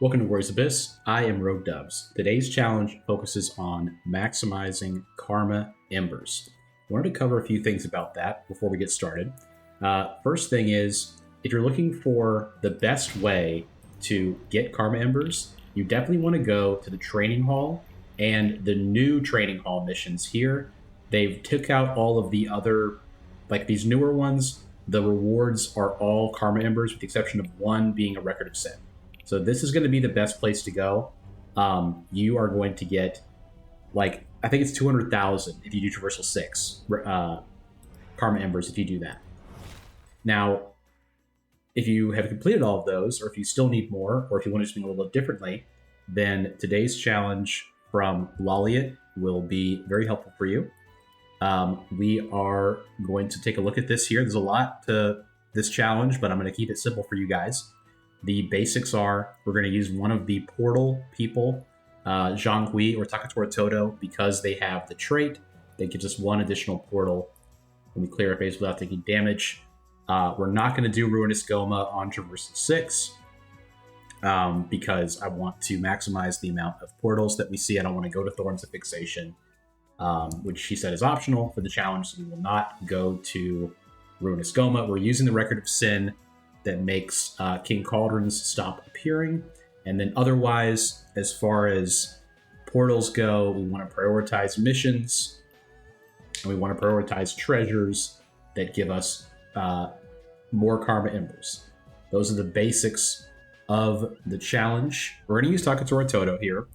Welcome to Warriors Abyss. I am Rogue Dubs. Today's challenge focuses on maximizing Karma Embers. I wanted to cover a few things about that before we get started. First thing is, if you're looking for the best way to get Karma Embers, you definitely want to go to the training hall and the new training hall missions here. They've took out all of the other, like these newer ones. The rewards are all Karma Embers with the exception of one being a Record of Sin. So this is going to be the best place to go. You are going to get, like, I think it's 200,000 if you do Traversal 6 Karma Embers if you do that. Now, if you have completed all of those, or if you still need more, or if you want to do something a little bit differently, then today's challenge from Laliat will be very helpful for you. We are going to take a look at this here. There's a lot to this challenge, but I'm going to keep it simple for you guys. The basics are we're going to use one of the portal people, Zhang Hui or Takatora Todo, because they have the trait that gives us one additional portal when we clear a phase without taking damage. We're not going to do Ruinous Goma on Traversal 6 because I want to maximize the amount of portals that we see. I don't want to go to Thorns of Fixation, which she said is optional for the challenge, so we will not go to Ruinous Goma. We're using the Record of Sin that makes King Cauldrons stop appearing. And then otherwise, as far as portals go, we want to prioritize missions, and we want to prioritize treasures that give us more Karma Embers. Those are the basics of the challenge. We're going to use Takatora Todo here.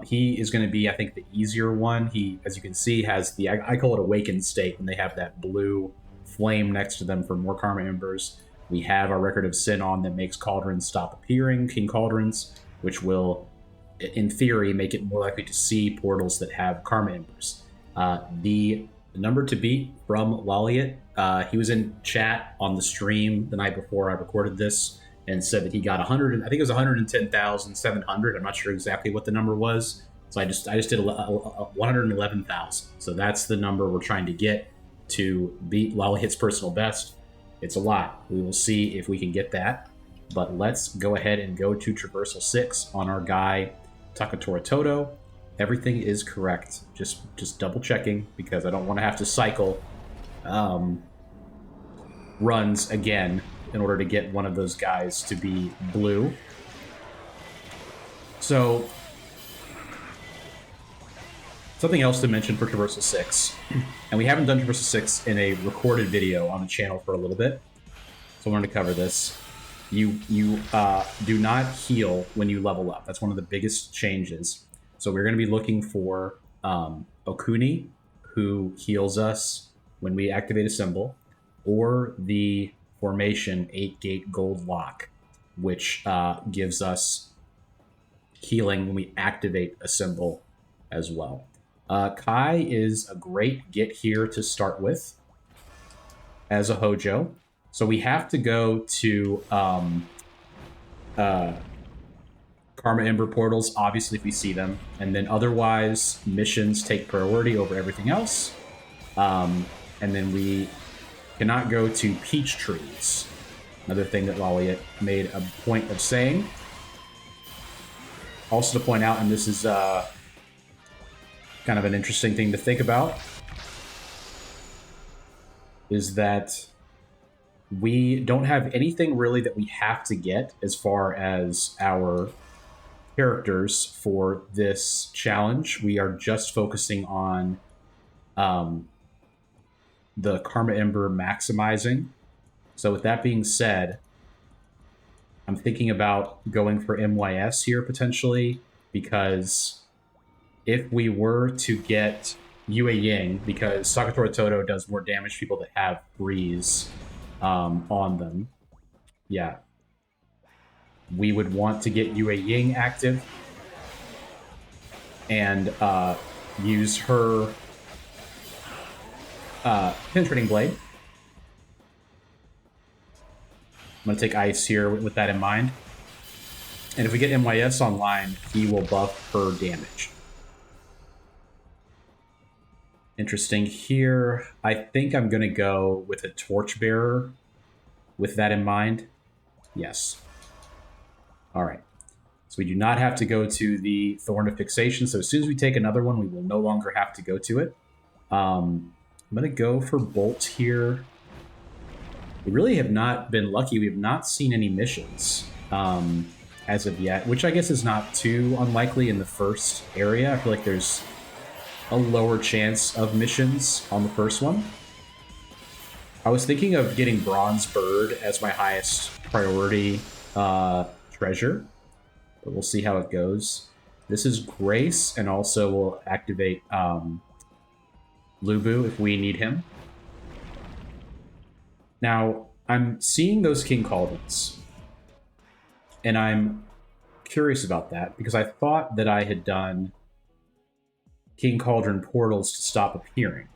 He is going to be, I think, the easier one. He, as you can see, has the, I call it Awakened State, when they have that blue flame next to them for more Karma Embers. We have our Record of Sin on that makes Cauldrons stop appearing, King Cauldrons, which will, in theory, make it more likely to see portals that have Karma Embers. The number to beat from Laliat, he was in chat on the stream the night before I recorded this and said that he got 100, I think it was 110,700. I'm not sure exactly what the number was. So I just did 111,000. So that's the number we're trying to get to beat Laliat's personal best. It's a lot. We will see if we can get that. But let's go ahead and go to Traversal 6 on our guy, Takatora Todo. Everything is correct. Just double checking because I don't want to have to cycle runs again in order to get one of those guys to be blue. So, something else to mention for Traversal 6, and we haven't done Traversal 6 in a recorded video on the channel for a little bit, so I wanted to cover this. You do not heal when you level up. That's one of the biggest changes. So we're going to be looking for Okuni, who heals us when we activate a symbol, or the Formation 8-Gate Gold Lock, which gives us healing when we activate a symbol as well. Kai is a great get here to start with as a Hojo. So we have to go to Karma Ember portals, obviously, if we see them. And then otherwise, missions take priority over everything else. And then we cannot go to Peach Trees. Another thing that Laliat made a point of saying. Also to point out, and this is kind of an interesting thing to think about, is that we don't have anything really that we have to get as far as our characters for this challenge. We are just focusing on the Karma Ember maximizing. So with that being said, I'm thinking about going for MYS here potentially, because if we were to get Yue Ying, because Takatora Todo does more damage to people that have freeze on them. Yeah. We would want to get Yue Ying active and use her Penetrating Blade. I'm going to take Ice here with that in mind. And if we get MYS online, he will buff her damage. Interesting here. I think I'm going to go with a Torchbearer with that in mind. Yes. All right. So we do not have to go to the Thorn of Fixation. So as soon as we take another one, we will no longer have to go to it. I'm going to go for Bolt here. We really have not been lucky. We have not seen any missions as of yet, which I guess is not too unlikely in the first area. I feel like there's a lower chance of missions on the first one. I was thinking of getting Bronze Bird as my highest priority treasure, but we'll see how it goes. This is Grace, and also we'll activate Lubu if we need him. Now, I'm seeing those King Cauldrons, and I'm curious about that, because I thought that I had done King Cauldron portals to stop appearing.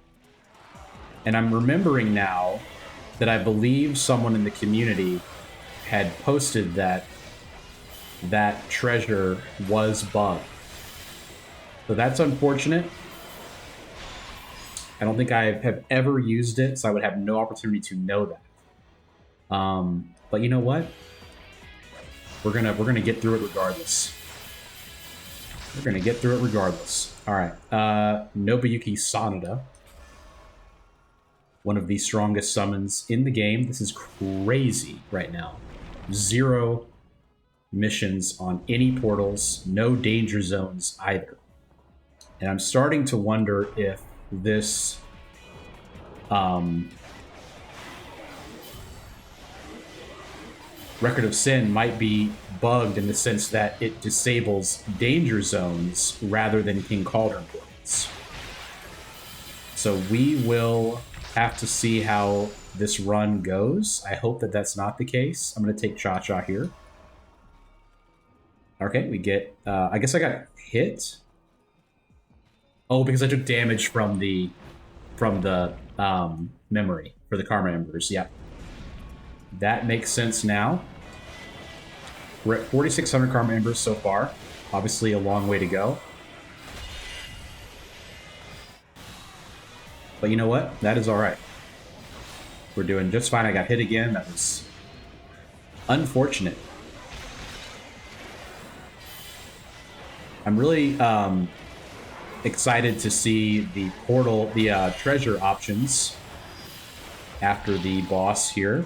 And I'm remembering now that I believe someone in the community had posted that that treasure was bugged. So that's unfortunate. I don't think I have ever used it, so I would have no opportunity to know that. But you know what? We're gonna get through it regardless. We're gonna get through it regardless. All right, Nobuyuki Sanada, one of the strongest summons in the game. This is crazy right now. 0 missions on any portals, no danger zones either. And I'm starting to wonder if this Record of Sin might be bugged in the sense that it disables danger zones rather than King Cauldron portals. So we will have to see how this run goes. I hope that that's not the case. I'm going to take Cha-Cha here. Okay, we get... I guess I got hit. Oh, because I took damage from the memory for the Karma Embers. Yep. That makes sense now. We're at 4,600 Karma Embers so far. Obviously a long way to go. But you know what? That is alright. We're doing just fine. I got hit again. That was unfortunate. I'm really excited to see the portal, the treasure options after the boss here.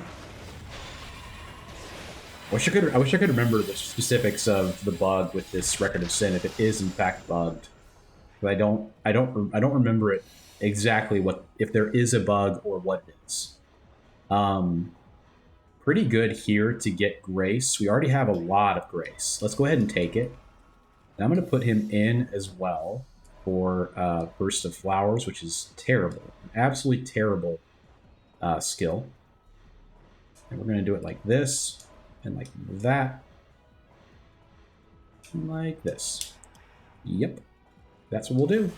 I wish I could remember the specifics of the bug with this Record of Sin, if it is in fact bugged. But I don't remember it exactly, what if there is a bug or what it is. Pretty good here to get Grace. We already have a lot of Grace. Let's go ahead and take it. And I'm going to put him in as well for Burst of Flowers, which is terrible. An absolutely terrible skill. And we're going to do it like this, and like that, and like this. Yep, that's what we'll do.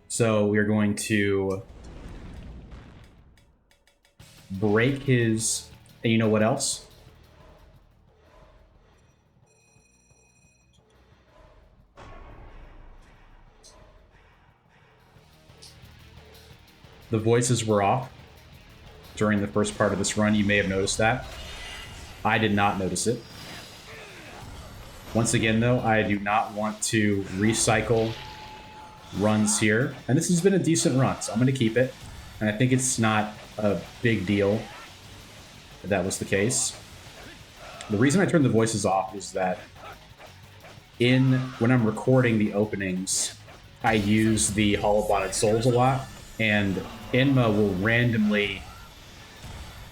So we're going to break his... And you know what else? The voices were off during the first part of this run. You may have noticed that. I did not notice it. Once again, though, I do not want to recycle runs here. And this has been a decent run, so I'm going to keep it. And I think it's not a big deal if that was the case. The reason I turned the voices off is that when I'm recording the openings, I use the Hollow Bonded Souls a lot, and Enma will randomly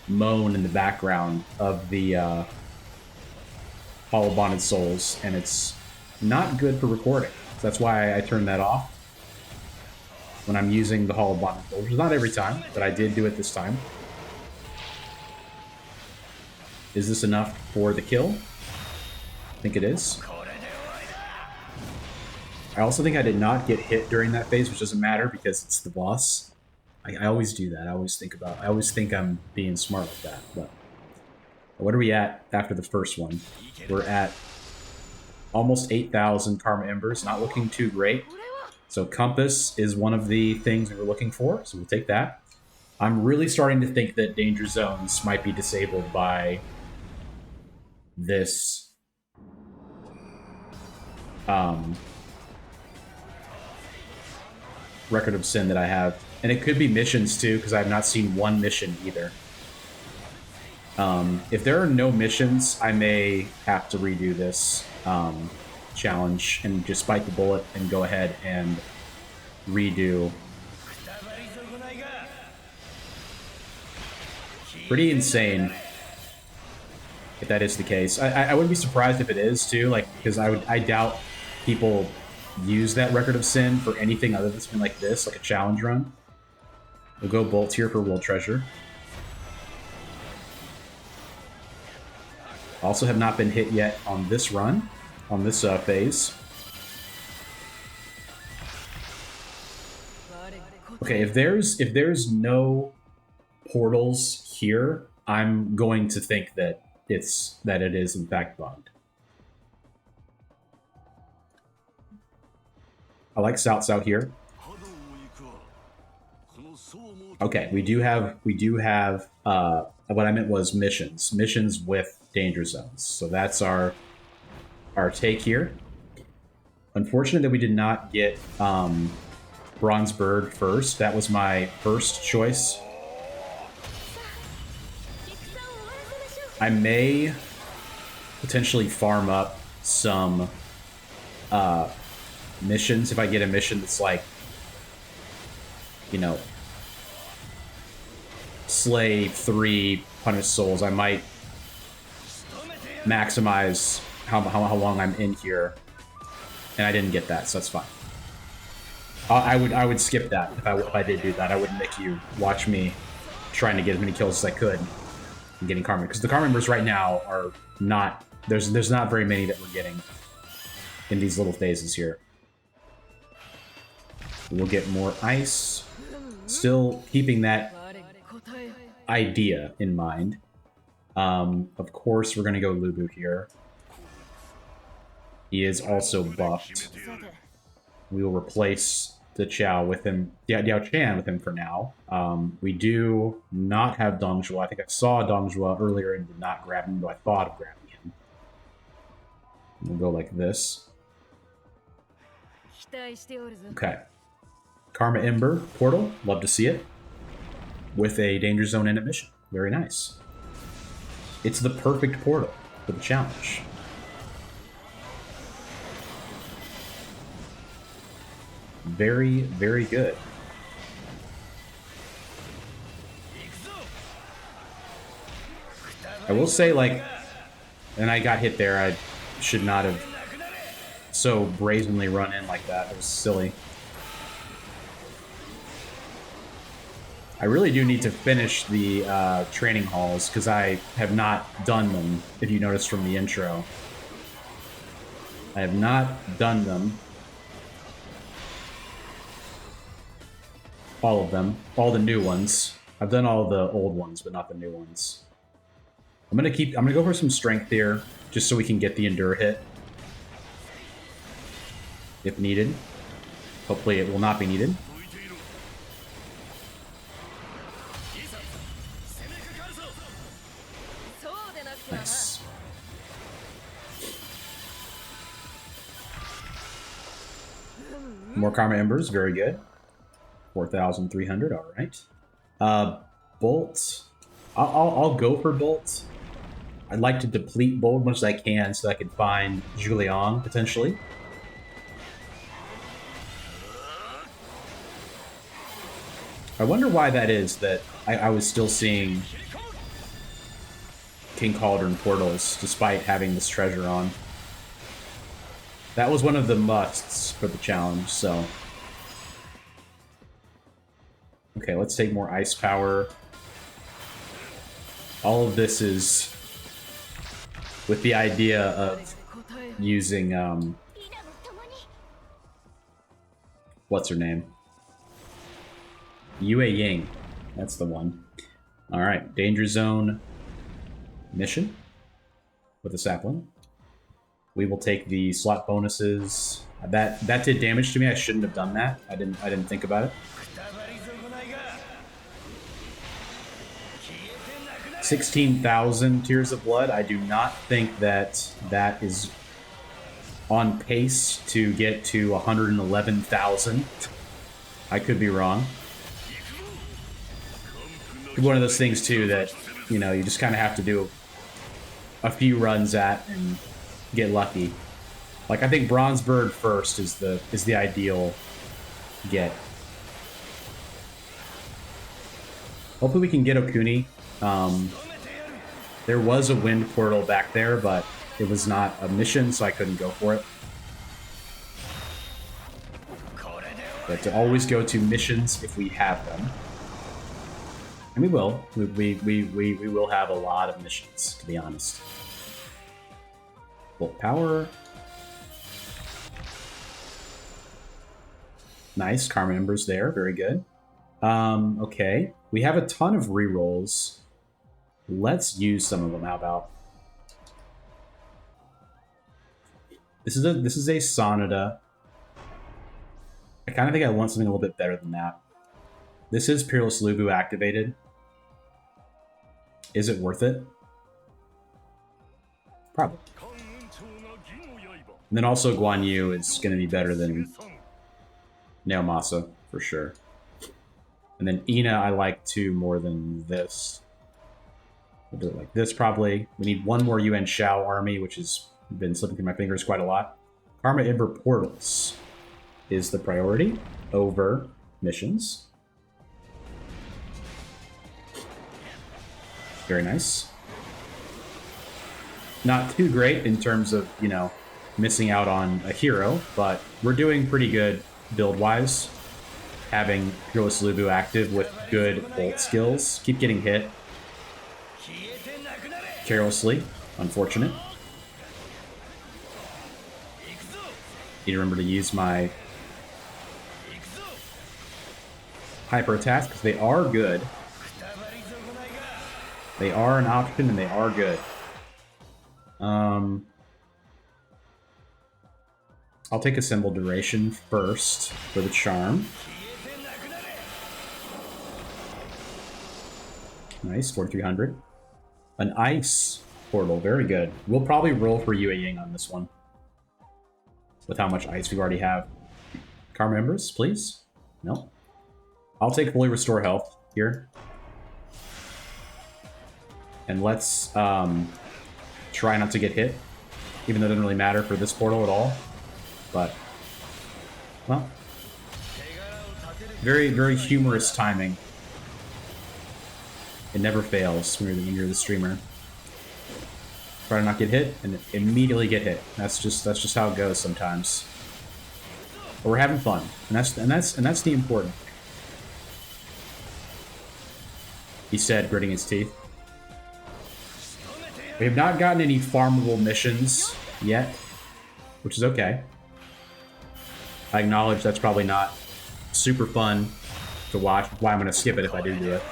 moan in the background of the Hollow Bonded Souls, and it's not good for recording. So that's why I turned that off when I'm using the Hollow Bonded Souls. Not every time, but I did do it this time. Is this enough for the kill? I think it is. I also think I did not get hit during that phase, which doesn't matter because it's the boss. I always do that. I always think I'm being smart with that. But what are we at after the first one? We're at almost 8,000 Karma Embers. Not looking too great. So Compass is one of the things we were looking for, so we'll take that. I'm really starting to think that danger zones might be disabled by this record of sin that I have. And it could be missions too, because I have not seen one mission either. If there are no missions, I may have to redo this challenge and just bite the bullet and go ahead and redo. Pretty insane if that is the case. I wouldn't be surprised if it is too, like, because I doubt people use that record of sin for anything other than something like this, like a challenge run. We'll go Bolt here for World Treasure. Also have not been hit yet on this run, on this phase. Okay, if there's no portals here, I'm going to think that it is in fact bugged. I like South here. Okay, we do have what I meant was missions with danger zones. So that's our take here. Unfortunate that we did not get Bronze Bird first. That was my first choice. I may potentially farm up some missions if I get a mission that's like, you know, slay 3 punished souls. I might maximize how long I'm in here, and I didn't get that, so that's fine. I would skip that if I did do that. I wouldn't make you watch me trying to get as many kills as I could and getting karma, because the karma members right now are not there's not very many that we're getting in these little phases here. We'll get more ice, still keeping that idea in mind. Of course, we're going to go Lubu here. He is also buffed. We will replace the Xiao with him, Diao Chan with him for now. We do not have Dongjua. I think I saw Dongjua earlier and did not grab him, though I thought of grabbing him. We'll go like this. Okay. Karma Ember portal, love to see it. With a danger zone and a mission. Very nice. It's the perfect portal for the challenge. Very, very good. I will say, like, and I got hit there, I should not have so brazenly run in like that. It was silly. I really do need to finish the training halls, because I have not done them, if you noticed from the intro. I have not done them. All of them. All the new ones. I've done all the old ones, but not the new ones. I'm gonna go for some strength here, just so we can get the Endure hit. If needed. Hopefully it will not be needed. Nice. More Karma Embers, very good. 4,300, all right. Bolt. I'll go for Bolt. I'd like to deplete Bolt as much as I can so I can find Julian, potentially. I wonder why that is that I was still seeing King Cauldron portals despite having this treasure on. That was one of the musts for the challenge, so... Okay, let's take more ice power. All of this is with the idea of using, what's her name? Yue Ying. That's the one. Alright, Danger Zone mission with a sapling. We will take the slot bonuses. That did damage to me. I shouldn't have done that. I didn't think about it. 16,000 Tears of Blood. I do not think that that is on pace to get to 111,000. I could be wrong. One of those things too that, you know, you just kind of have to do a few runs at and get lucky. Like, I think Bronze Bird first is the ideal get. Hopefully we can get Okuni. There was a wind portal back there, but it was not a mission, so I couldn't go for it. But to always go to missions if we have them. And we will. We will have a lot of missions, to be honest. Bolt power. Nice. Karma Embers there. Very good. Okay. We have a ton of rerolls. Let's use some of them. How about? This is a Sonata. I kind of think I want something a little bit better than that. This is Peerless Lubu activated. Is it worth it? Probably. And then also Guan Yu is going to be better than Neomasa, for sure. And then Ina I like too more than this. We'll do it like this probably. We need one more Yuan Shao army, which has been slipping through my fingers quite a lot. Karma Ember Portals is the priority over missions. Very nice. Not too great in terms of, you know, missing out on a hero, but we're doing pretty good build-wise. Having Peerless Lubu active with good bolt skills. Keep getting hit carelessly. Unfortunate. Need to remember to use my hyper attacks because they are good. They are an option and they are good. I'll take a symbol duration first for the charm. Nice, 4,300. An ice portal, very good. We'll probably roll for Yue Ying on this one. With how much ice we already have. Karma Embers, please? No. I'll take fully restore health here. And let's try not to get hit. Even though it doesn't really matter for this portal at all. But, well. Very, very humorous timing. It never fails when you're the streamer. Try to not get hit and immediately get hit. That's just how it goes sometimes. But we're having fun, and that's the important thing. He said, gritting his teeth. We have not gotten any farmable missions yet, which is okay. I acknowledge that's probably not super fun to watch. Why I'm going to skip it if I do it.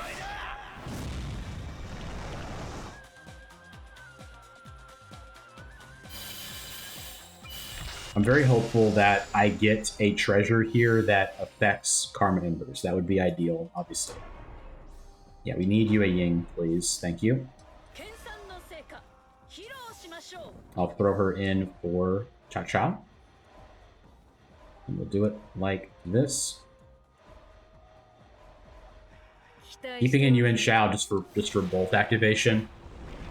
I'm very hopeful that I get a treasure here that affects Karma Embers. That would be ideal, obviously. Yeah, we need Yue Ying, please. Thank you. I'll throw her in for Cha-Cha. And we'll do it like this. Keeping in Yuan Shao just for bolt activation.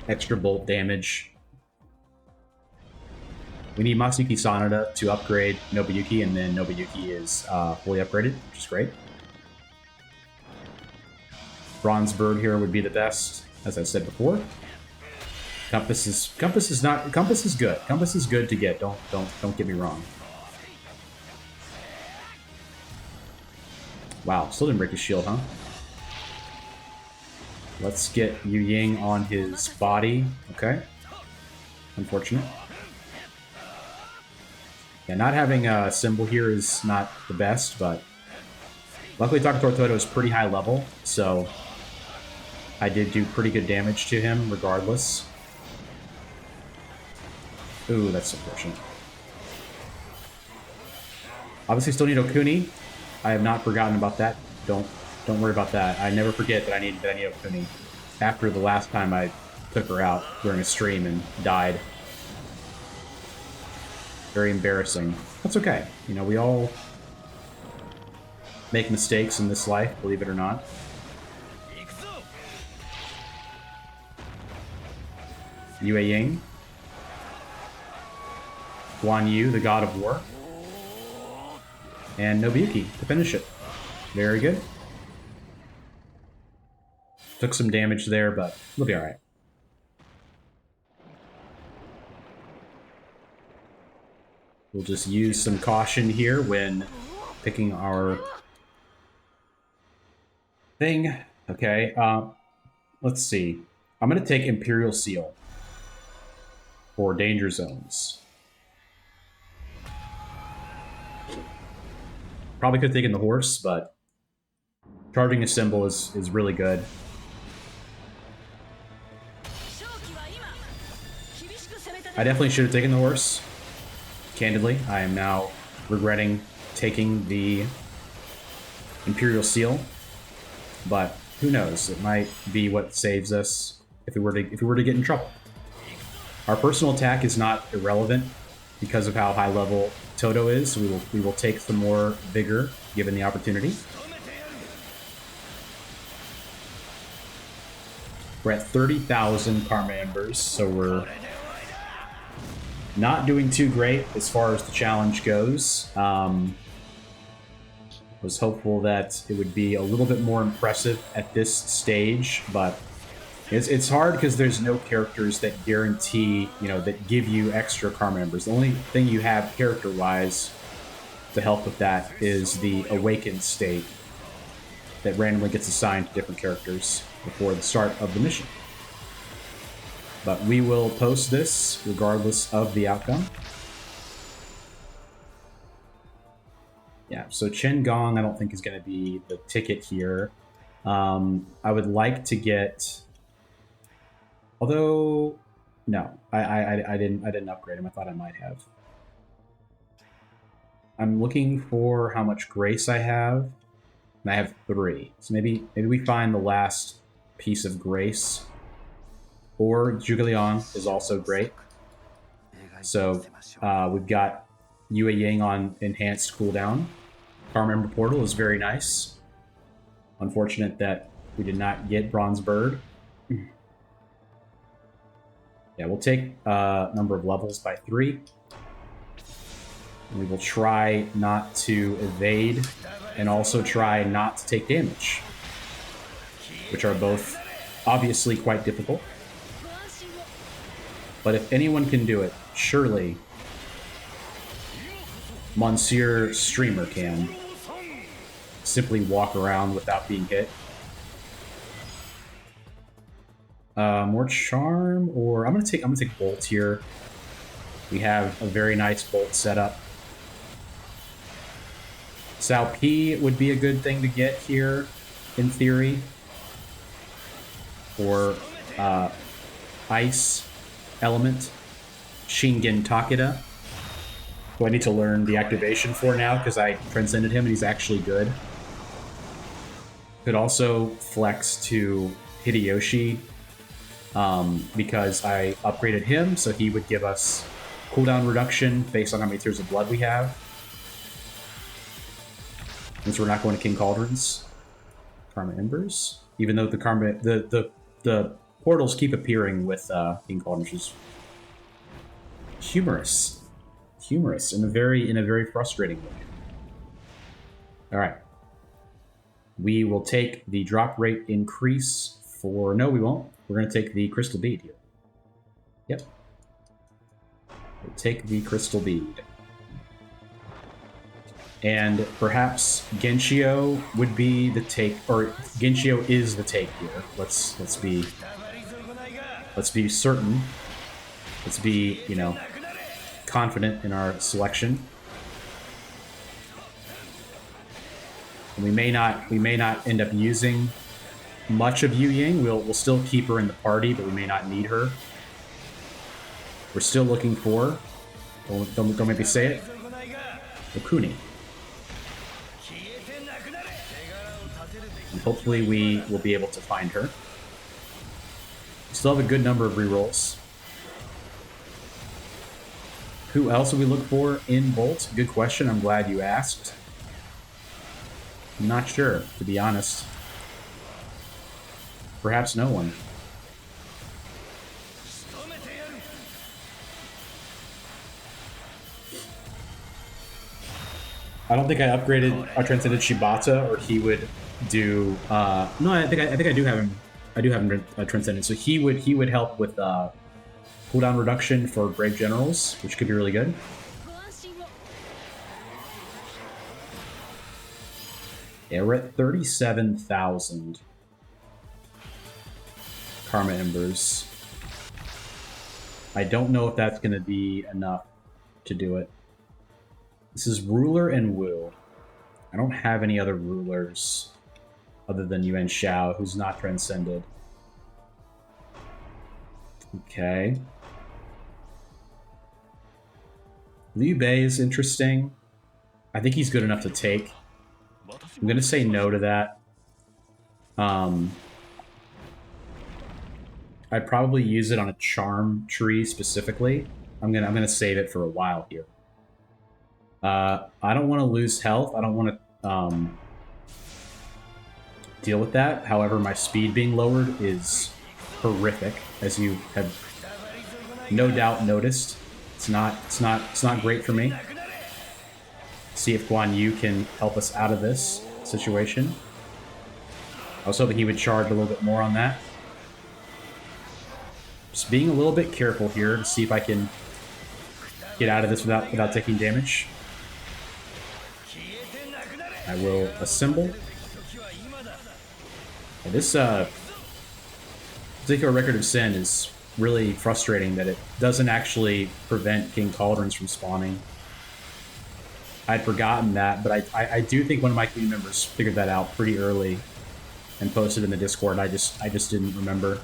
Extra bolt damage. We need Matsuki Sanada to upgrade Nobuyuki, and then Nobuyuki is fully upgraded, which is great. Bronze Bird here would be the best, as I said before. Compass is good. Compass is good to get. Don't get me wrong. Wow, still didn't break his shield, huh? Let's get Yu Ying on his body. Okay. Unfortunate. Yeah, not having a symbol here is not the best, but luckily Dr. Tortodo is pretty high level, so I did do pretty good damage to him regardless. Ooh, that's unfortunate. Obviously still need Okuni. I have not forgotten about that. Don't worry about that. I never forget that I need Okuni. after the last time I took her out during a stream and died. Very embarrassing. That's okay. You know, we all make mistakes in this life, believe it or not. Yue Ying. Guan Yu, the god of war. And Nobuyuki to finish it. Very good. Took some damage there, but we'll be alright. We'll just use some caution here when picking our thing. Okay, let's see. I'm going to take Imperial Seal for danger zones. Probably could have taken the horse, but charging a symbol is really good. I definitely should have taken the horse. Candidly, I am now regretting taking the Imperial Seal, but who knows? It might be what saves us if we were to get in trouble. Our personal attack is not irrelevant because of how high level Toto is. We will take some more vigor given the opportunity. We're at 30,000 Karma Embers, so we're not doing too great as far as the challenge goes. Was hopeful that it would be a little bit more impressive at this stage, but it's hard because there's no characters that guarantee, you know, that give you extra Karma Embers. The only thing you have character-wise to help with that is the Awakened state that randomly gets assigned to different characters before the start of the mission. But we will post this regardless of the outcome. Yeah, so Chen Gong I don't think is going to be the ticket here. I would like to get... Although... No, I didn't upgrade him. I thought I might have. I'm looking for how much grace I have. And I have 3. So maybe we find the last piece of grace. Or Zhuge Liang is also great. So we've got Yue Ying on enhanced cooldown. Karma Ember Portal is very nice. Unfortunate that we did not get Bronze Bird. Yeah, we'll take number of levels by 3. We will try not to evade and also try not to take damage, which are both obviously quite difficult. But if anyone can do it, surely Monsieur Streamer can simply walk around without being hit. More charm, or I'm gonna take bolt here. We have a very nice bolt setup. Sao P would be a good thing to get here, in theory. Or ice element, Shingen Takeda, who I need to learn the activation for now because I transcended him and he's actually good. Could also flex to Hideyoshi because I upgraded him, so he would give us cooldown reduction based on how many tiers of blood we have. Since we're not going to King Cauldrons. Karma Embers. Even though the portals keep appearing with King Cauldrons, which is humorous. Humorous in a very frustrating way. Alright. We will take the drop rate increase for... No, we won't. We're going to take the Crystal Bead here. Yep. We'll take the Crystal Bead. And perhaps Genshio would be the take, or Genshio is the take here. Let's be certain. Let's be, you know, confident in our selection. And we may not end up using much of Yu Ying. We'll still keep her in the party, but we may not need her. We're still looking for, don't make me say it, Okuni. And hopefully we will be able to find her. Still have a good number of rerolls. Who else would we look for in Bolt? Good question. I'm glad you asked. I'm not sure, to be honest. Perhaps no one. I don't think I upgraded our Transcended Shibata, or he would do. No, I think I do have him. I do have him Transcended, so he would help with cooldown reduction for Brave Generals, which could be really good. Yeah, we're at 37,000 Karma Embers. I don't know if that's going to be enough to do it. This is Ruler and Wu. I don't have any other rulers other than Yuan Shao, who's not Transcended. Okay. Liu Bei is interesting. I think he's good enough to take. I'm going to say no to that. I'd probably use it on a charm tree specifically. I'm gonna save it for a while here. I don't want to lose health. I don't want to deal with that. However, my speed being lowered is horrific, as you have no doubt noticed. It's not great for me. See if Guan Yu can help us out of this situation. I was hoping he would charge a little bit more on that. Just being a little bit careful here to see if I can get out of this without taking damage. I will assemble. And this particular Record of Sin is really frustrating that it doesn't actually prevent King Cauldrons from spawning. I'd forgotten that, but I do think one of my community members figured that out pretty early and posted in the Discord. I just didn't remember.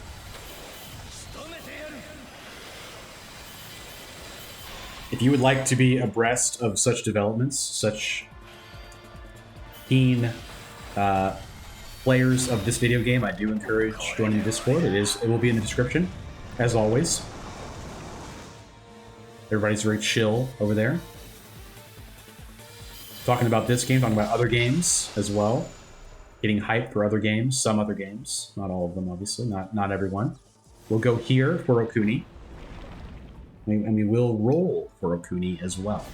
If you would like to be abreast of such developments, such keen players of this video game, I do encourage joining the Discord. It will be in the description, as always. Everybody's very chill over there. Talking about this game, talking about other games as well. Getting hyped for other games, some other games. Not all of them, obviously. Not everyone. We'll go here for Okuni. And we will roll for Okuni as well.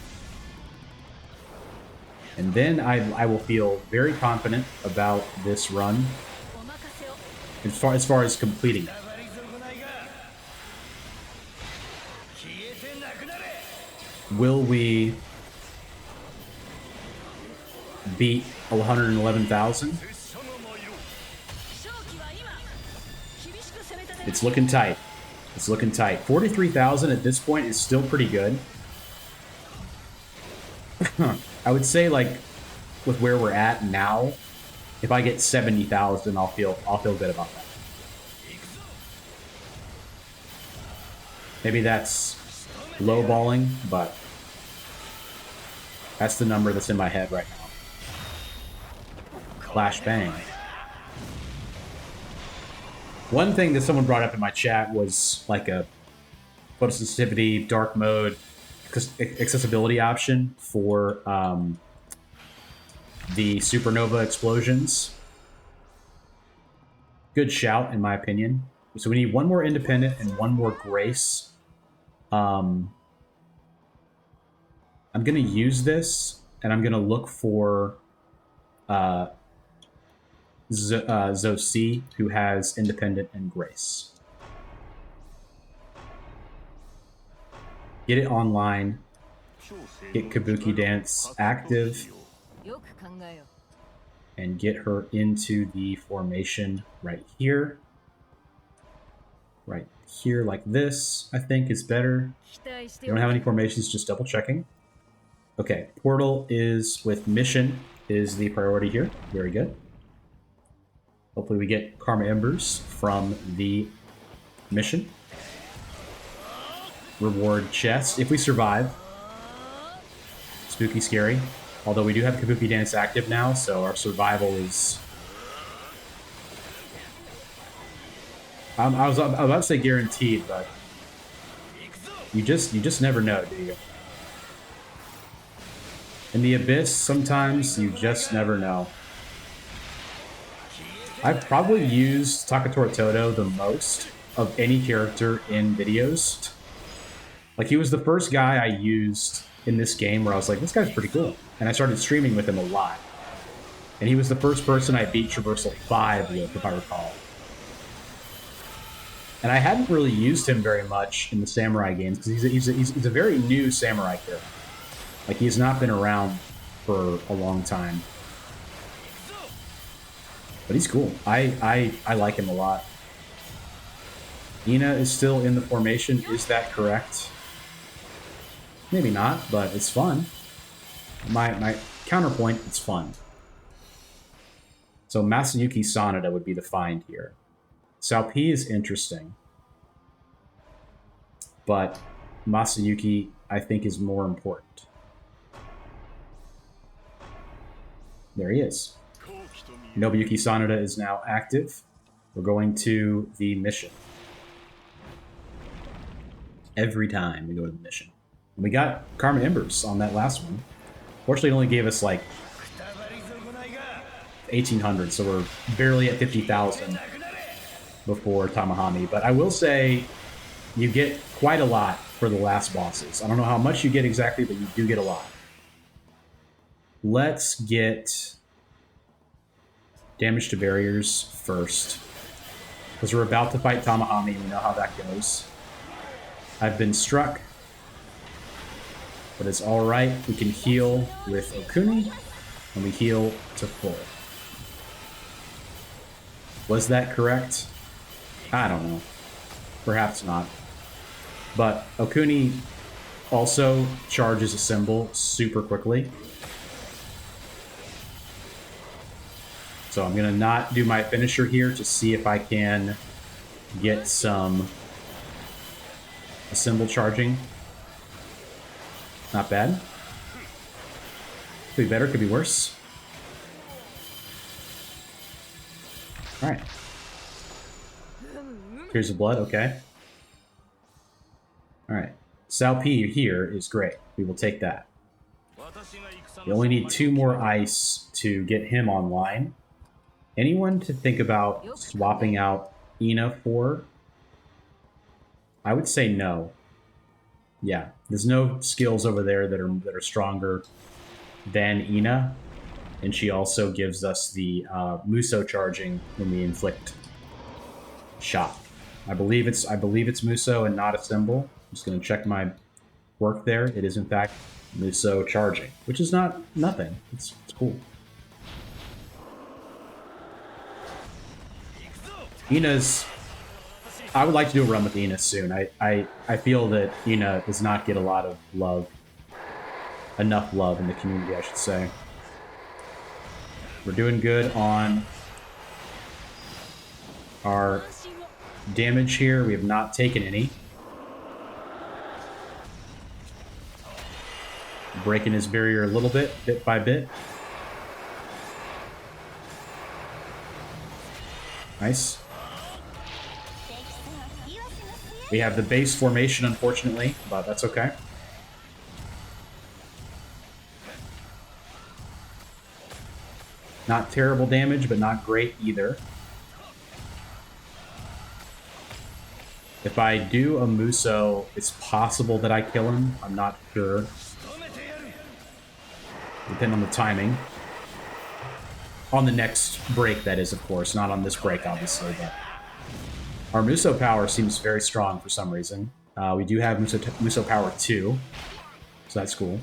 And then I will feel very confident about this run as far as completing it. Will we beat 111,000? It's looking tight. It's looking tight. 43,000 at this point is still pretty good. I would say, like, with where we're at now, if I get 70,000, I'll feel good about that. Maybe that's lowballing, but that's the number that's in my head right now. Flash bang. One thing that someone brought up in my chat was like a photosensitivity, dark mode, accessibility option for the supernova explosions. Good shout, in my opinion. So we need one more independent and one more grace. I'm going to use this, and I'm going to look for Zoc, who has independent and grace. Get it online. Get Kabuki Dance active. And get her into the formation right here. Right here, like this, I think is better. You don't have any formations, just double checking. Okay, Portal is with Mission is the priority here. Very good. Hopefully we get Karma Embers from the mission. Reward chest, if we survive. Spooky scary. Although we do have Kabuki Dance active now, so our survival is I was about to say guaranteed, but you just never know, do you? In the Abyss, sometimes you just never know. I've probably used Takatora Todo the most of any character in videos. Like, he was the first guy I used in this game where I was like, this guy's pretty cool. And I started streaming with him a lot. And he was the first person I beat Traversal 5 with, if I recall. And I hadn't really used him very much in the samurai games because he's a very new samurai character. Like, he's not been around for a long time. But he's cool. I like him a lot. Ina is still in the formation. Is that correct? Maybe not, but it's fun. My counterpoint, it's fun. So Masayuki Sanada would be the find here. Salpi is interesting. But Masayuki, I think, is more important. There he is. Nobuyuki Sanada is now active. We're going to the mission. Every time we go to the mission. We got Karma Embers on that last one. Fortunately, it only gave us like 1,800, so we're barely at 50,000 before Tamahami. But I will say you get quite a lot for the last bosses. I don't know how much you get exactly, but you do get a lot. Let's get damage to barriers first, because we're about to fight Tamahami. We know how that goes. I've been struck, but it's all right. We can heal with Okuni, and we heal to full. Was that correct? I don't know. Perhaps not. But Okuni also charges a symbol super quickly. So I'm going to not do my finisher here to see if I can get a symbol charging. Not bad. Could be better, could be worse. Alright. Here's the blood, okay. Alright. Salpi here is great. We will take that. You only need 2 more ice to get him online. Anyone to think about swapping out Ina for? I would say no. Yeah, there's no skills over there that are stronger than Ina, and she also gives us the Muso charging when we inflict shock. I believe it's Muso and not a symbol. I'm just going to check my work there. It is in fact Muso charging, which is not nothing. It's cool. Ina's... I would like to do a run with Ina soon. I feel that Ina does not get a lot of love. Enough love in the community, I should say. We're doing good on our damage here. We have not taken any. Breaking his barrier a little bit by bit. Nice. We have the base formation, unfortunately, but that's okay. Not terrible damage, but not great either. If I do a Muso, it's possible that I kill him. I'm not sure. Depending on the timing. On the next break, that is, of course. Not on this break, obviously, but... Our Muso power seems very strong for some reason. We do have Muso power 2, so that's cool.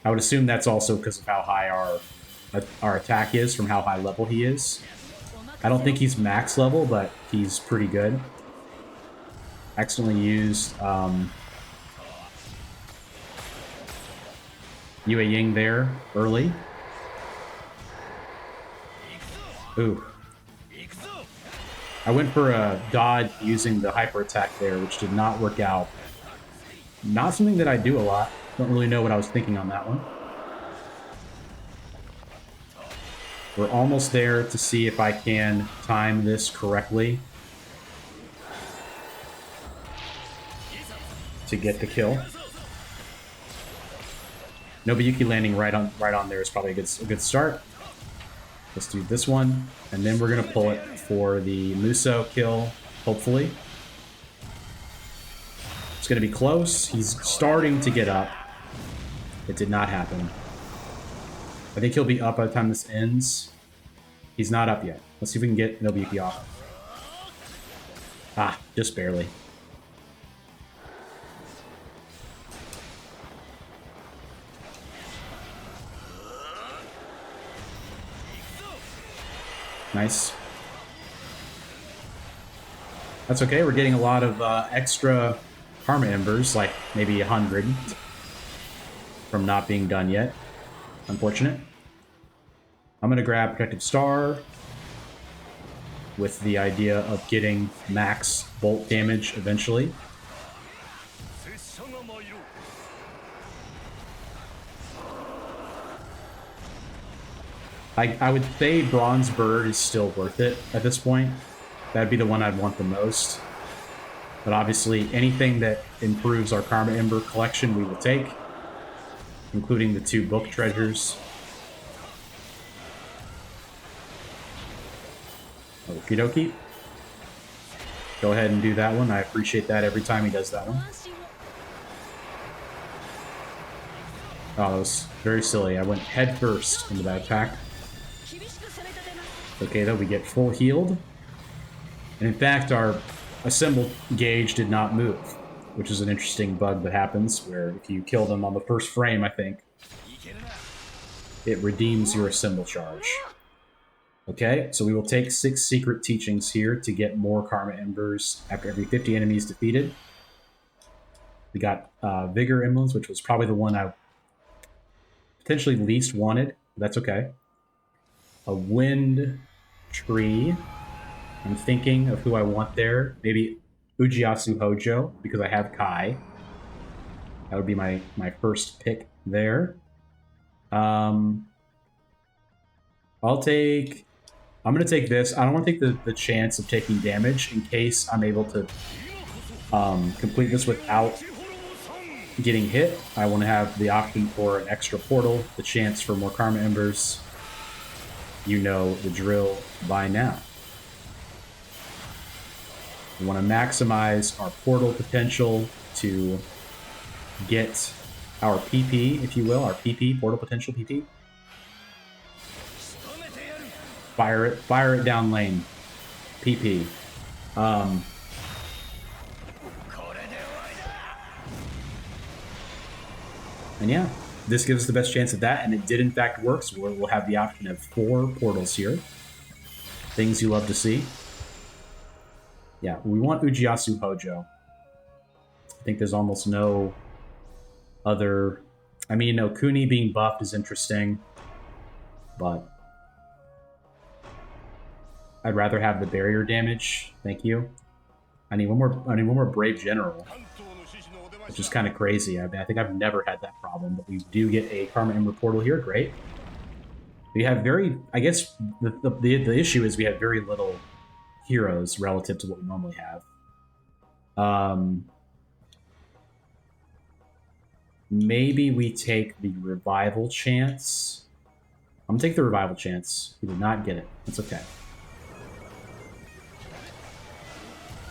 I would assume that's also because of how high our attack is, from how high level he is. I don't think he's max level, but he's pretty good. Accidentally used Yue Ying there early. Ooh. I went for a dodge using the hyper attack there, which did not work out. Not something that I do a lot. Don't really know what I was thinking on that one. We're almost there to see if I can time this correctly. to get the kill. Nobuyuki landing right on there is probably a good start. Let's do this one, and then we're gonna pull it for the Muso kill, hopefully. It's gonna be close. He's starting to get up. It did not happen. I think he'll be up by the time this ends. He's not up yet. Let's see if we can get Nobuyuki off. Ah, just barely. Nice. That's okay. We're getting a lot of extra Karma Embers, like maybe 100 from not being done yet. Unfortunate. I'm going to grab Protective Star with the idea of getting max bolt damage eventually. I would say Bronze Bird is still worth it at this point. That'd be the one I'd want the most. But obviously, anything that improves our Karma Ember collection, we will take, including the 2 book treasures. Okie dokie. Go ahead and do that one. I appreciate that every time he does that one. Oh, that was very silly. I went head first into that attack. Okay, though, we get full healed. And in fact, our assembled gauge did not move, which is an interesting bug that happens, where if you kill them on the first frame, I think, it redeems your assemble charge. Okay, so we will take 6 secret teachings here to get more Karma Embers after every 50 enemies defeated. We got Vigor Emblems, which was probably the one I potentially least wanted, but that's okay. A Wind Tree. I'm thinking of who I want there. Maybe Ujiyasu Hojo, because I have Kai. That would be my first pick there. I'm going to take this. I don't want to take the chance of taking damage in case I'm able to complete this without getting hit. I want to have the option for an extra portal, the chance for more Karma Embers. You know the drill by now. We want to maximize our portal potential to get our PP, if you will, our PP, portal potential PP. Fire it down lane. PP. And yeah, this gives us the best chance at that, and it did in fact work, so we'll have the option of 4 portals here. Things you love to see. Yeah, we want Ujiyasu Hojo. I think there's almost no other... I mean, Okuni being buffed is interesting, but I'd rather have the barrier damage. Thank you. I need one more Brave General, which is kind of crazy. I think I've never had that problem, but we do get a Karma Ember portal here. Great. We have I guess the issue is we have very little heroes relative to what we normally have. Maybe we take the revival chance. I'm gonna take the revival chance. We did not get it. That's okay.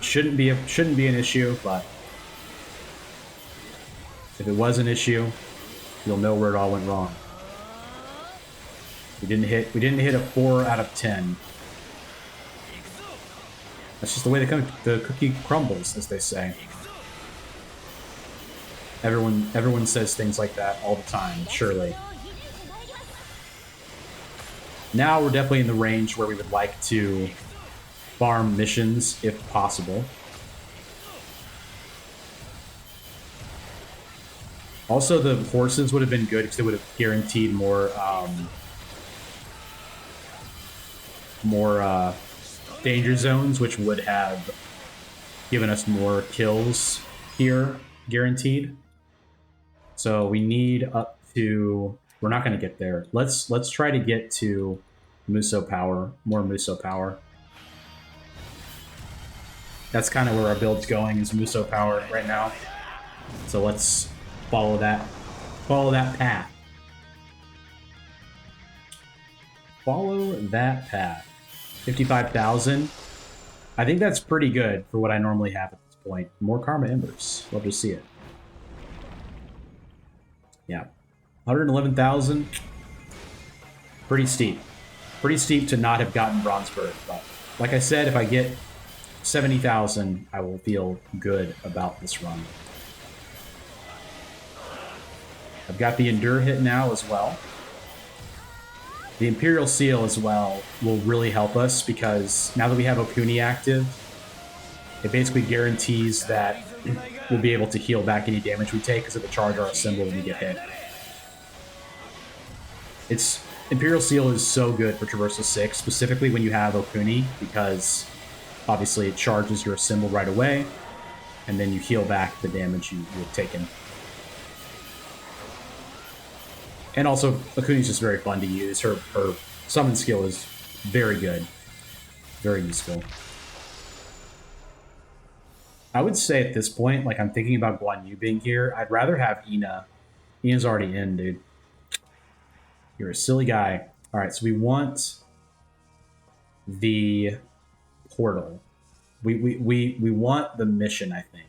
Shouldn't be an issue, but if it was an issue, you'll know where it all went wrong. We didn't hit a 4 out of 10. That's just the way the cookie crumbles, as they say. Everyone says things like that all the time, surely. Now we're definitely in the range where we would like to farm missions, if possible. Also, the horses would have been good because they would have guaranteed more danger zones, which would have given us more kills here, guaranteed. So we need up to... We're not going to get there. Let's try to get to Muso power, more Muso power. That's kind of where our build's going, is Muso power right now. So let's follow that path. Follow that path. 55,000. I think that's pretty good for what I normally have at this point. More Karma Embers. Love to see it. Yeah. 111,000. Pretty steep. Pretty steep to not have gotten Bronze Bird. But like I said, if I get 70,000, I will feel good about this run. I've got the Endure hit now as well. The Imperial Seal as well will really help us because now that we have Okuni active, it basically guarantees that we'll be able to heal back any damage we take because of the charge our symbol when we get hit. Imperial Seal is so good for Traversal 6, specifically when you have Okuni, because obviously it charges your symbol right away, and then you heal back the damage you've taken. And also, Okuni's just very fun to use. Her summon skill is very good. Very useful. I would say at this point, like I'm thinking about Guan Yu being here, I'd rather have Ina. Ina's already in, dude. You're a silly guy. Alright, so we want the portal. We want the mission, I think.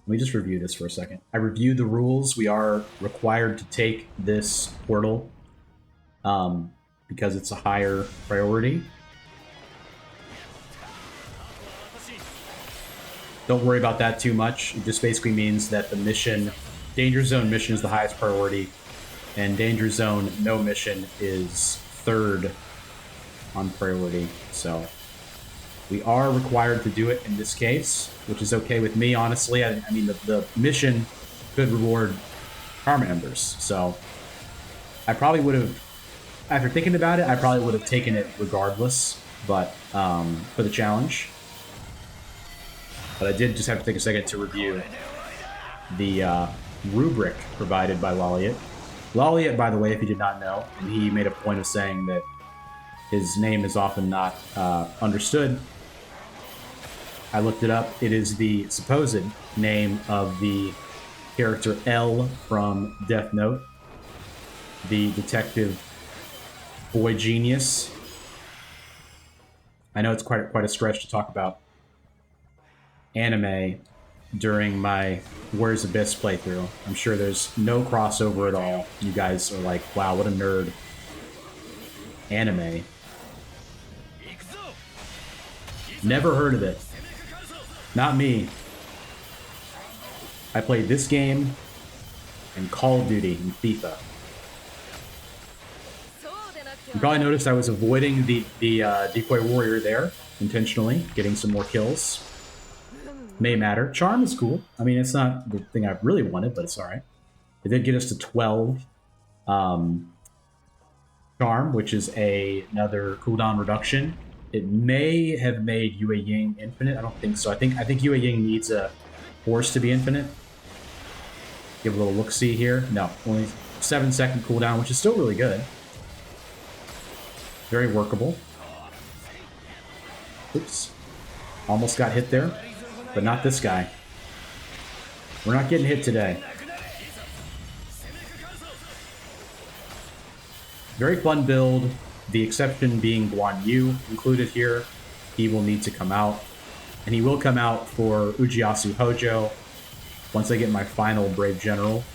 Let me just review this for a second. I reviewed the rules. We are required to take this portal because it's a higher priority. Don't worry about that too much. It just basically means that the mission, Danger Zone mission is the highest priority, and Danger Zone no mission is third on priority. So we are required to do it in this case, which is okay with me, honestly. I mean, the mission could reward Karma Embers, so I probably would have, after thinking about it, I probably would have taken it regardless, but for the challenge. But I did just have to take a second to review the rubric provided by Laliat. Laliat, by the way, if you did not know, and he made a point of saying that his name is often not understood. I looked it up. It is the supposed name of the character L from Death Note, the detective boy genius. I know it's quite a stretch to talk about anime during my Where's Abyss playthrough. I'm sure there's no crossover at all. You guys are like, wow, what a nerd. Anime. Never heard of it. Not me. I played this game and Call of Duty and FIFA. You probably noticed I was avoiding the decoy warrior there intentionally, getting some more kills. May matter. Charm is cool. I mean, it's not the thing I really wanted, but it's alright. It did get us to 12 Charm, which is another cooldown reduction. It may have made Yue Ying infinite. I don't think so. I think Yue Ying needs a horse to be infinite. Give a little look-see here. No, only 7-second cooldown, which is still really good. Very workable. Oops. Almost got hit there, but not this guy. We're not getting hit today. Very fun build. The exception being Guan Yu included here. He will need to come out. And he will come out for Ujiasu Hojo once I get my final Brave General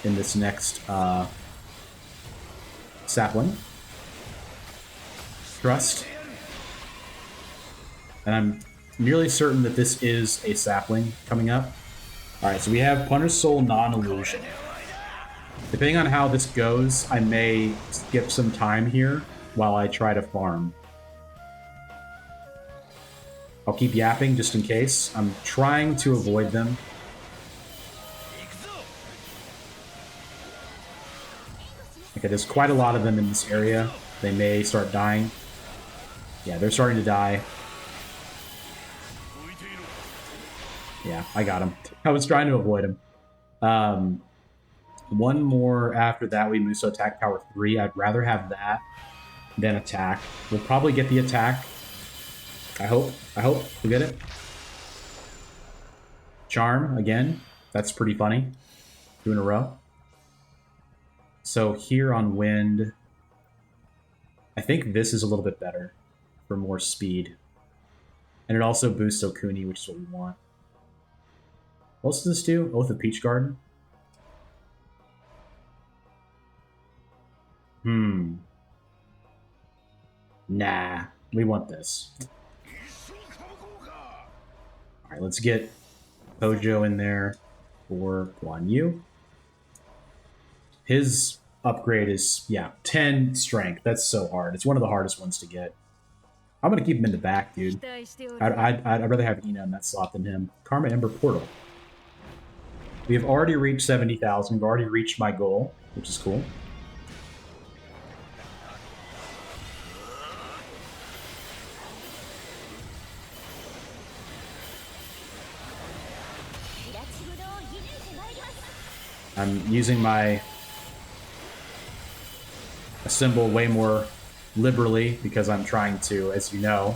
in this next sapling. Trust. And I'm nearly certain that this is a sapling coming up. Alright, so we have Punter's Soul Non-Illusion. Depending on how this goes, I may skip some time here while I try to farm. I'll keep yapping just in case. I'm trying to avoid them. Okay, there's quite a lot of them in this area. They may start dying. Yeah, they're starting to die. Yeah, I got him. I was trying to avoid him. One more after that, we move to attack power 3. I'd rather have that than attack. We'll probably get the attack. I hope we'll get it. Charm, again. That's pretty funny. 2 in a row. So here on wind, I think this is a little bit better for more speed. And it also boosts Okuni, which is what we want. What else does this do? Oath of Peach Garden? Nah, we want this. Alright, let's get Hojo in there for Guan Yu. His upgrade is, yeah, 10 strength. That's so hard. It's one of the hardest ones to get. I'm going to keep him in the back, dude. I'd rather have Ina in that slot than him. Karma Ember Portal. We have already reached 70,000. We've already reached my goal, which is cool. I'm using my symbol way more liberally because I'm trying to, as you know,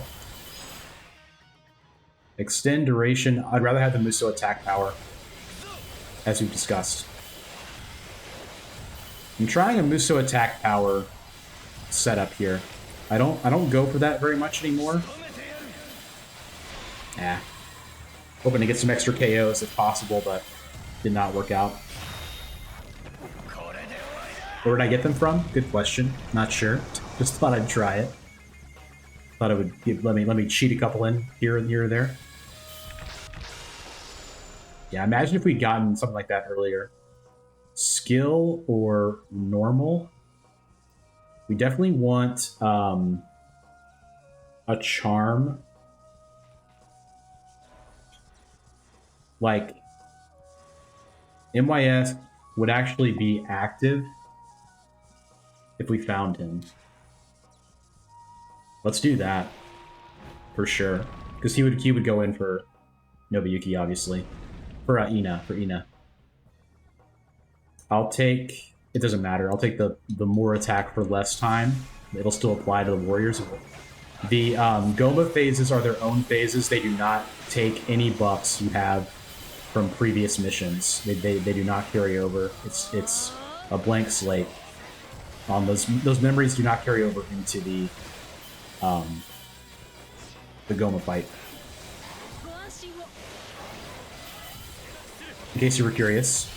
extend duration. I'd rather have the Muso attack power, as we've discussed. I'm trying a Muso attack power setup here. I don't go for that very much anymore. Hoping to get some extra KOs if possible, but did not work out. Where did I get them from? Good question. Not sure. Just thought I'd try it. Thought it would give, let me cheat a couple in here or there. Yeah, imagine if we'd gotten something like that earlier. Skill or normal? We definitely want a charm. Like, MYS would actually be active if we found him. Let's do that for sure, because he would go in for Nobuyuki, obviously, for Ina. I'll take, it doesn't matter. I'll take the more attack for less time. It'll still apply to the warriors. The Goma phases are their own phases. They do not take any buffs you have from previous missions. They do not carry over. It's a blank slate. Those memories do not carry over into the Goma fight. In case you were curious.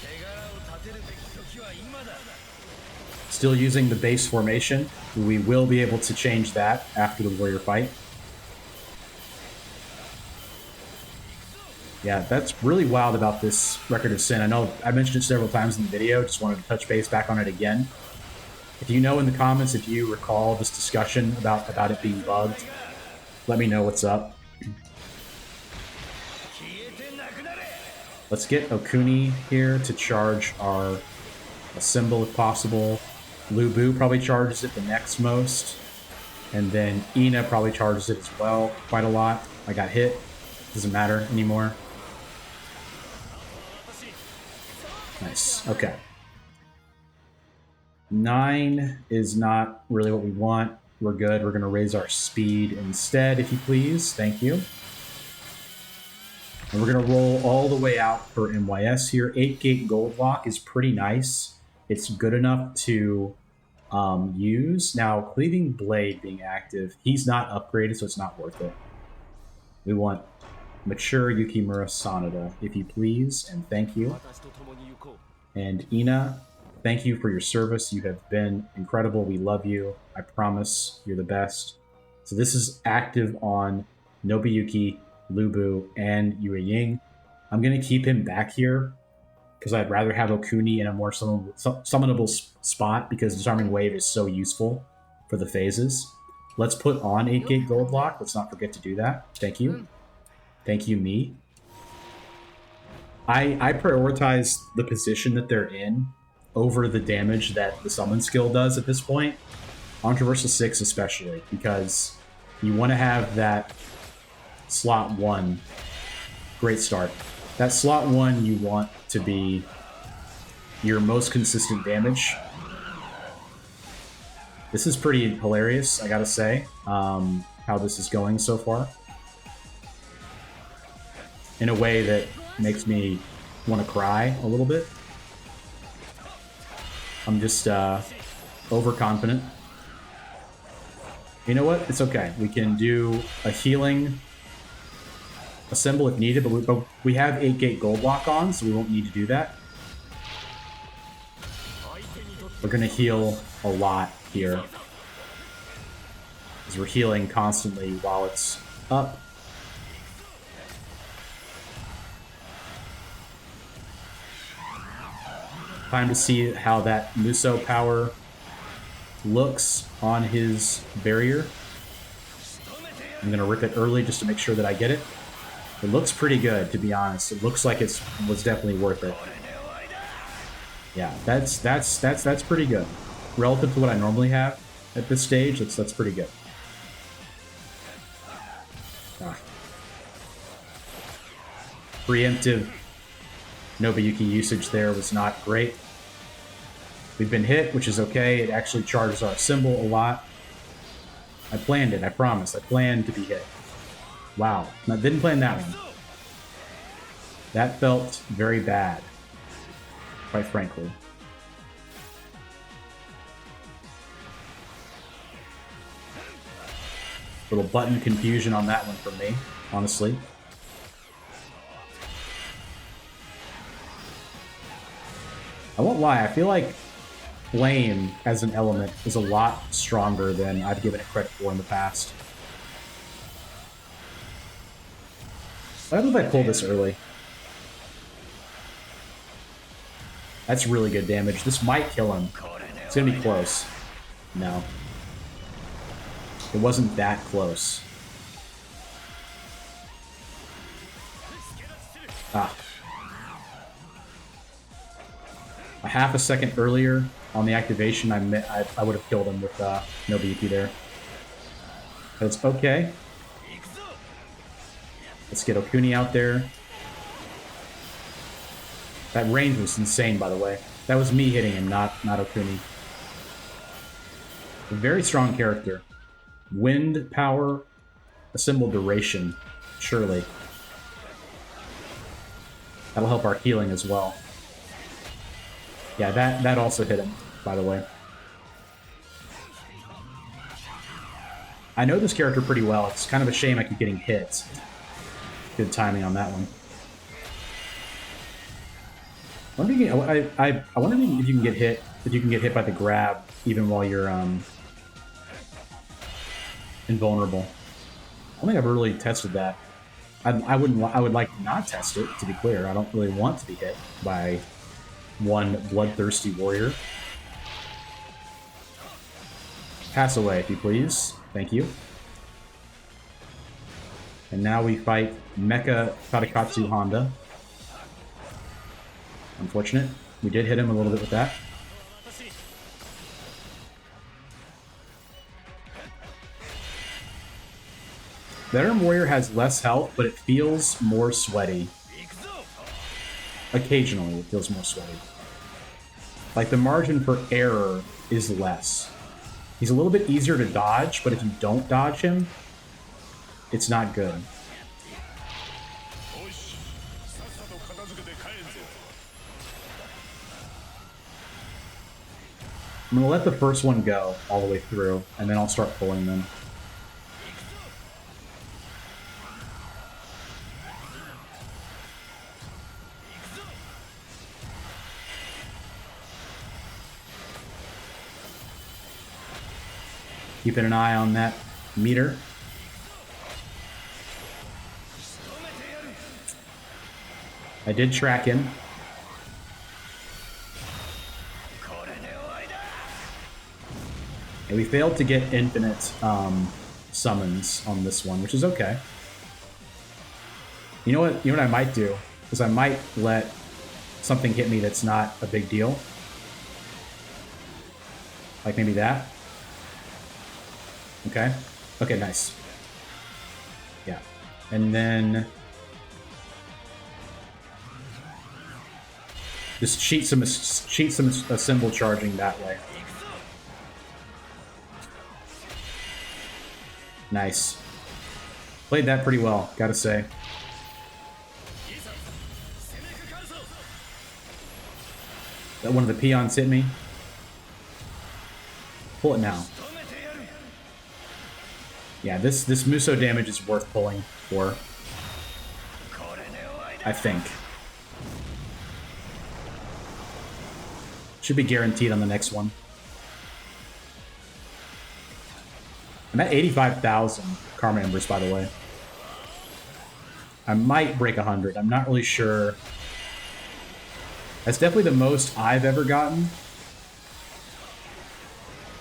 Still using the base formation. We will be able to change that after the warrior fight. Yeah, that's really wild about this Record of Sin. I know I mentioned it several times in the video, just wanted to touch base back on it again. If you know in the comments, if you recall this discussion about it being bugged, let me know what's up. Let's get Okuni here to charge our symbol if possible. Lubu probably charges it the next most. And then Ina probably charges it as well, quite a lot. I got hit. Doesn't matter anymore. Nice. Okay. 9 is not really what we want. We're good. We're going to raise our speed instead, if you please. Thank you. And we're going to roll all the way out for MYS here. 8-gate gold lock is pretty nice. It's good enough to use. Now, Cleaving Blade being active, he's not upgraded, so it's not worth it. We want Mature Yukimura Sanada, if you please, and thank you. And Ina, thank you for your service. You have been incredible. We love you. I promise you're the best. So this is active on Nobuyuki, Lubu, and Yue Ying. I'm going to keep him back here because I'd rather have Okuni in a more summonable spot because Disarming Wave is so useful for the phases. Let's put on 8-gate gold lock. Let's not forget to do that. Thank you. Thank you, me. I prioritize the position that they're in over the damage that the summon skill does at this point. On Traversal 6 especially, because you want to have that slot 1. Great start. That slot 1 you want to be your most consistent damage. This is pretty hilarious, I gotta say, how this is going so far. In a way that makes me want to cry a little bit. I'm just overconfident. You know what? It's okay. We can do a healing assemble if needed, but we have 8-gate gold lock on, so we won't need to do that. We're going to heal a lot here, because we're healing constantly while it's up. Time to see how that Muso power looks on his barrier. I'm going to rip it early just to make sure that I get it. It looks pretty good, to be honest. It looks like it was definitely worth it. Yeah, that's pretty good. Relative to what I normally have at this stage, that's pretty good. Preemptive Nobuyuki usage there was not great. We've been hit, which is okay. It actually charges our symbol a lot. I planned it, I promise. I planned to be hit. Wow. I didn't plan that one. That felt very bad, quite frankly. Little button confusion on that one for me, honestly. I won't lie, I feel like Flame as an element is a lot stronger than I've given it credit for in the past. What happens if I pull this early? That's really good damage. This might kill him. It's gonna be close. No. It wasn't that close. Ah. A half a second earlier on the activation, I would have killed him with Nobuyuki there. But it's okay. Let's get Okuni out there. That range was insane, by the way. That was me hitting him, not Okuni. A very strong character. Wind power, a symbol duration, surely. That'll help our healing as well. Yeah, that also hit him, by the way. I know this character pretty well. It's kind of a shame I keep getting hit. Good timing on that one. I wonder if you can get hit. If you can get hit by the grab even while you're invulnerable. I don't think I've really tested that. I would like to not test it, to be clear. I don't really want to be hit by one bloodthirsty warrior. Pass away, if you please. Thank you. And now we fight Mecha Tadakatsu Honda. Unfortunate. We did hit him a little bit with that. Veteran Warrior has less health, but it feels more sweaty. Occasionally, it feels more sweaty. Like, the margin for error is less. He's a little bit easier to dodge, but if you don't dodge him, it's not good. I'm going to let the first one go all the way through, and then I'll start pulling them. Keeping an eye on that meter. I did track him. And we failed to get infinite summons on this one, which is okay. You know what I might do? Is I might let something hit me that's not a big deal. Like maybe that. Okay. Okay, nice. Yeah. And then just cheat some symbol charging that way. Nice. Played that pretty well, gotta say. That one of the peons hit me. Pull it now. Yeah, this Muso damage is worth pulling for. I think. Should be guaranteed on the next one. I'm at 85,000 Karma Embers, by the way. I might break 100. I'm not really sure. That's definitely the most I've ever gotten.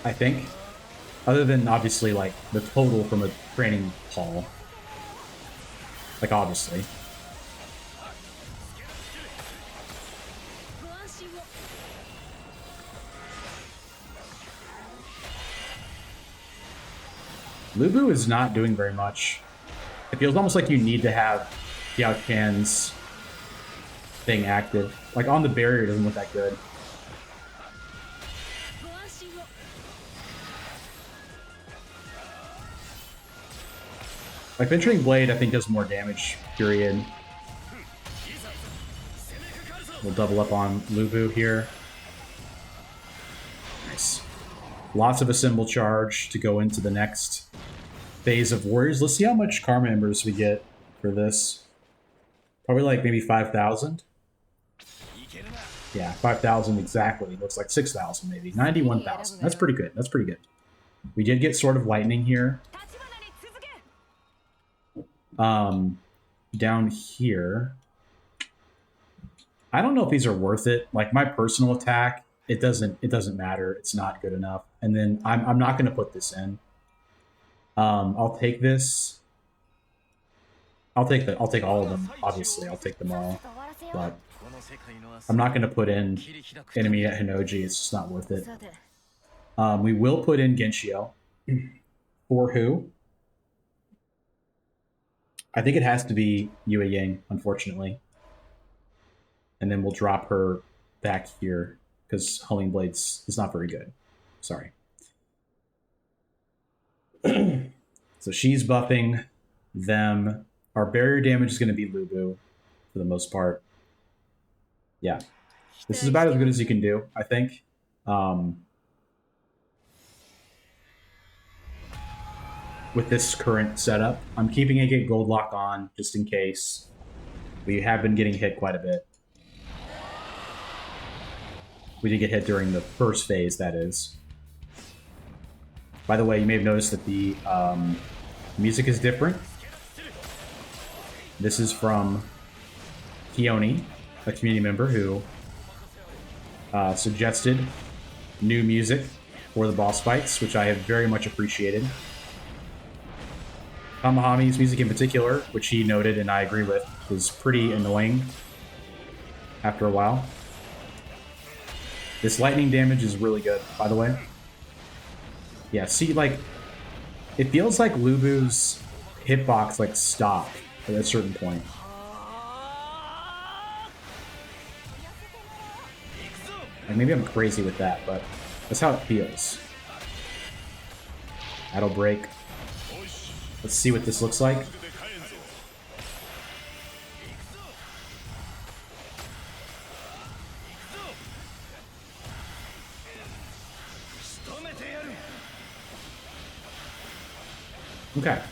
I think. Other than, obviously, like, the total from a training hall. Like, obviously. Lubu is not doing very much. It feels almost like you need to have Xiao Chan's thing active. Like, on the barrier, it doesn't look that good. Like, Venturing Blade, I think, does more damage, period. We'll double up on Lubu here. Nice. Lots of a symbol charge to go into the next phase of Warriors. Let's see how much Karma Embers we get for this. Probably like maybe 5,000. Yeah, 5,000 exactly. Looks like 6,000 maybe. 91,000. That's pretty good. That's pretty good. We did get Sword of Lightning here. Down here. I don't know if these are worth it. Like my personal attack, it doesn't matter. It's not good enough. And then I'm not going to put this in. I'll take this. I'll take all of them. Obviously, I'll take them all. But I'm not going to put in enemy at Hinoji. It's just not worth it. We will put in Genshio. For who? I think it has to be Yue Ying, unfortunately. And then we'll drop her back here because Homing Blades is not very good. Sorry. So she's buffing them. Our barrier damage is going to be Lubu for the most part. Yeah. This is about as good as you can do, I think. With this current setup. I'm keeping a Gate Gold Lock on just in case. We have been getting hit quite a bit. We did get hit during the first phase, that is. By the way, you may have noticed that the music is different. This is from Kioni, a community member who suggested new music for the boss fights, which I have very much appreciated. Kamahami's music in particular, which he noted and I agree with, was pretty annoying after a while. This lightning damage is really good, by the way. Yeah, see, like, it feels like Lubu's hitbox, like, stopped at a certain point. And maybe I'm crazy with that, but that's how it feels. That'll break. Let's see what this looks like. Okay.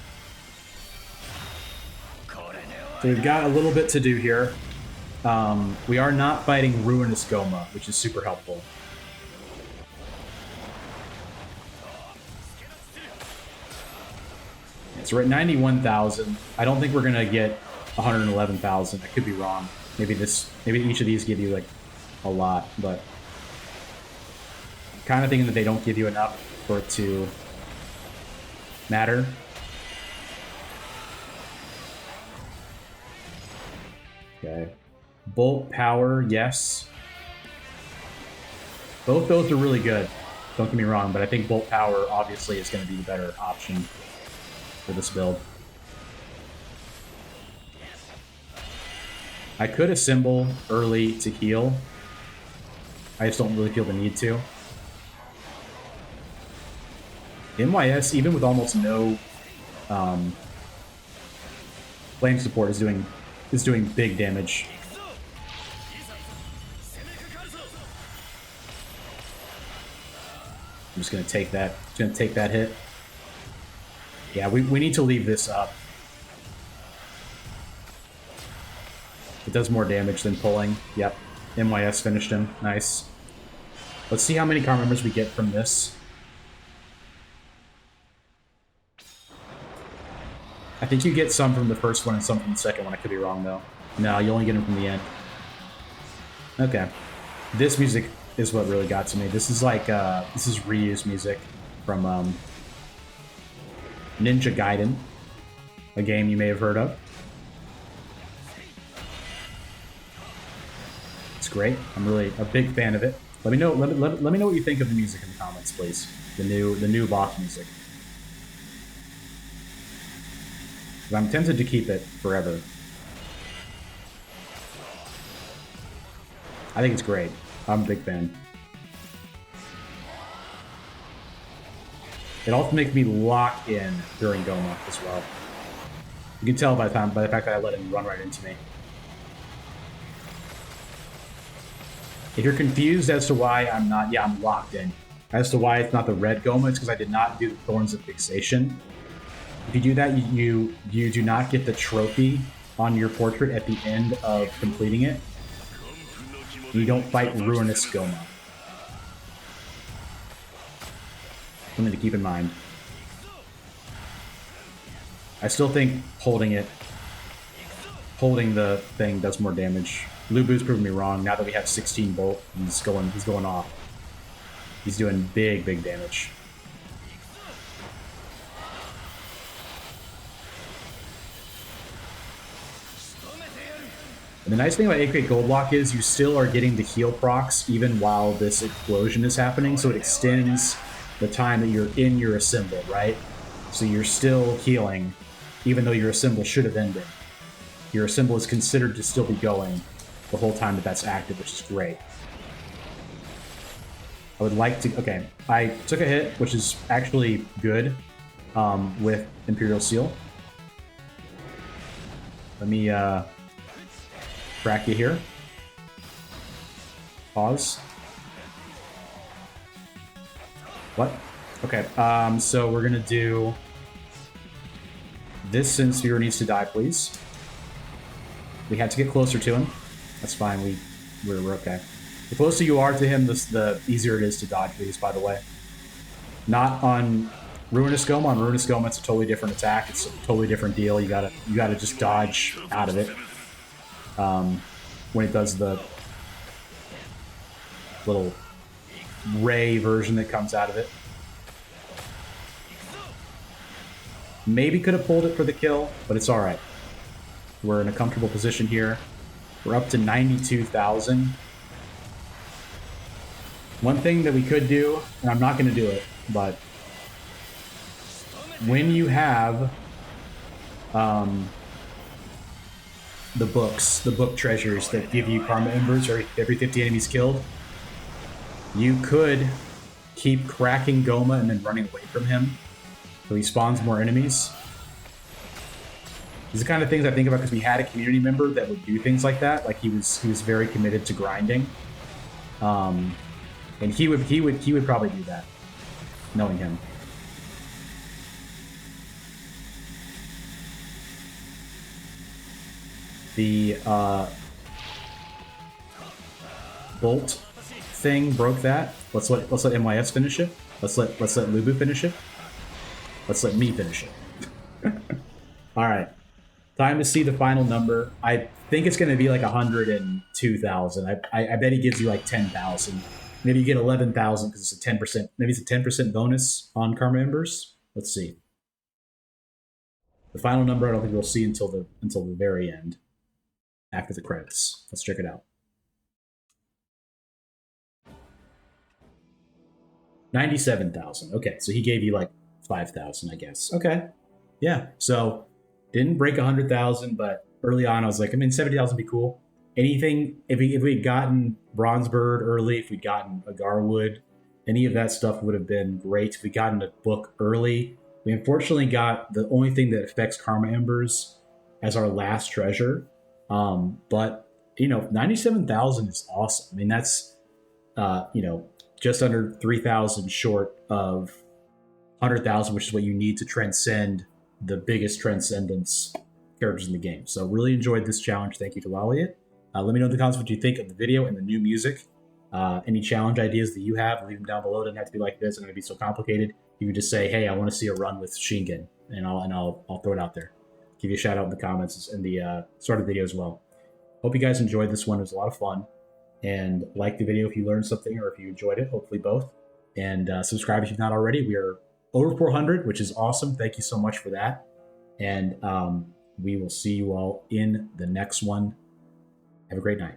So we've got a little bit to do here. We are not fighting Ruinous Goma, which is super helpful. So we're at 91,000. I don't think we're gonna get 111,000. I could be wrong. Maybe each of these give you like a lot, but I'm kind of thinking that they don't give you enough for it to matter. Okay. Bolt power, yes. Both those are really good. Don't get me wrong, but I think bolt power obviously is going to be the better option for this build. I could assemble early to heal. I just don't really feel the need to. MYS, even with almost no flame support, is doing big damage. I'm just gonna take that. Just gonna take that hit. Yeah, we need to leave this up. It does more damage than pulling. Yep. MYS finished him. Nice. Let's see how many Karma members we get from this. I think you get some from the first one and some from the second one. I could be wrong, though. No, you only get them from the end. Okay. This music is what really got to me. This is like, this is reused music from Ninja Gaiden, a game you may have heard of. It's great. I'm really a big fan of it. Let me know. Let me know what you think of the music in the comments, please. The new Bach music. I'm tempted to keep it forever. I think it's great. I'm a big fan. It also makes me lock in during Goma as well. You can tell by the fact that I let him run right into me. If you're confused as to why I'm not, yeah, I'm locked in. As to why it's not the red Goma, it's because I did not do the Thorns of Fixation. If you do that, you do not get the trophy on your portrait at the end of completing it. You don't fight Ruinous Goma. Something to keep in mind. I still think holding the thing does more damage. Lubu's proving me wrong. Now that we have 16 bolt, he's going off. He's doing big damage. And the nice thing about 8-Crate Goldlock is you still are getting the heal procs even while this explosion is happening, so it extends the time that you're in your assemble, right? So you're still healing, even though your assemble should have ended. Your assemble is considered to still be going the whole time that that's active, which is great. I would like to... Okay, I took a hit, which is actually good with Imperial Seal. Let me crack you here. Pause. What? Okay, so we're gonna do this since Sphere needs to die, please. We had to get closer to him. That's fine, we're okay. The closer you are to him, the easier it is to dodge these, by the way. Not on Ruinous Goma. On Ruinous Goma, it's a totally different attack. It's a totally different deal. You gotta just dodge out of it. When it does the little ray version that comes out of it. Maybe could have pulled it for the kill, but it's alright. We're in a comfortable position here. We're up to 92,000. One thing that we could do, and I'm not going to do it, but when you have the book treasures that give you Karma Embers every 50 enemies killed, you could keep cracking Goma and then running away from him so he spawns more enemies. These are the kind of things I think about because we had a community member that would do things like that. Like he was very committed to grinding, and he would probably do that, knowing him. The bolt thing broke that. Let's let MYS finish it. Let's let Lubu finish it. Let's let me finish it. All right. Time to see the final number. I think it's going to be like 102,000. I bet he gives you like 10,000. Maybe you get 11,000 because it's a 10%. Maybe it's a 10% bonus on Karma Embers. Let's see. The final number I don't think we'll see until the very end, after the credits. Let's check it out. 97,000. Okay, so he gave you like 5,000, I guess. Okay, yeah. So didn't break 100,000, but early on I was like, I mean, 70,000 would be cool. Anything if we'd gotten Bronze Bird early, if we'd gotten Agarwood, any of that stuff would have been great. If we'd gotten a book early, we unfortunately got the only thing that affects Karma Embers as our last treasure. But you know, 97,000 is awesome. I mean, that's just under 3,000 short of 100,000, which is what you need to transcend the biggest transcendence characters in the game. So really enjoyed this challenge. Thank you to Laliet. Let me know in the comments what you think of the video and the new music. Any challenge ideas that you have, leave them down below. It doesn't have to be like this. It's going to be so complicated. You can just say, hey, I want to see a run with Shingen, and I'll throw it out there. Give you a shout out in the comments and the start of the video as well. Hope you guys enjoyed this one. It was a lot of fun. And like the video if you learned something or if you enjoyed it, hopefully both. And subscribe if you've not already. We are over 400, which is awesome. Thank you so much for that. And we will see you all in the next one. Have a great night.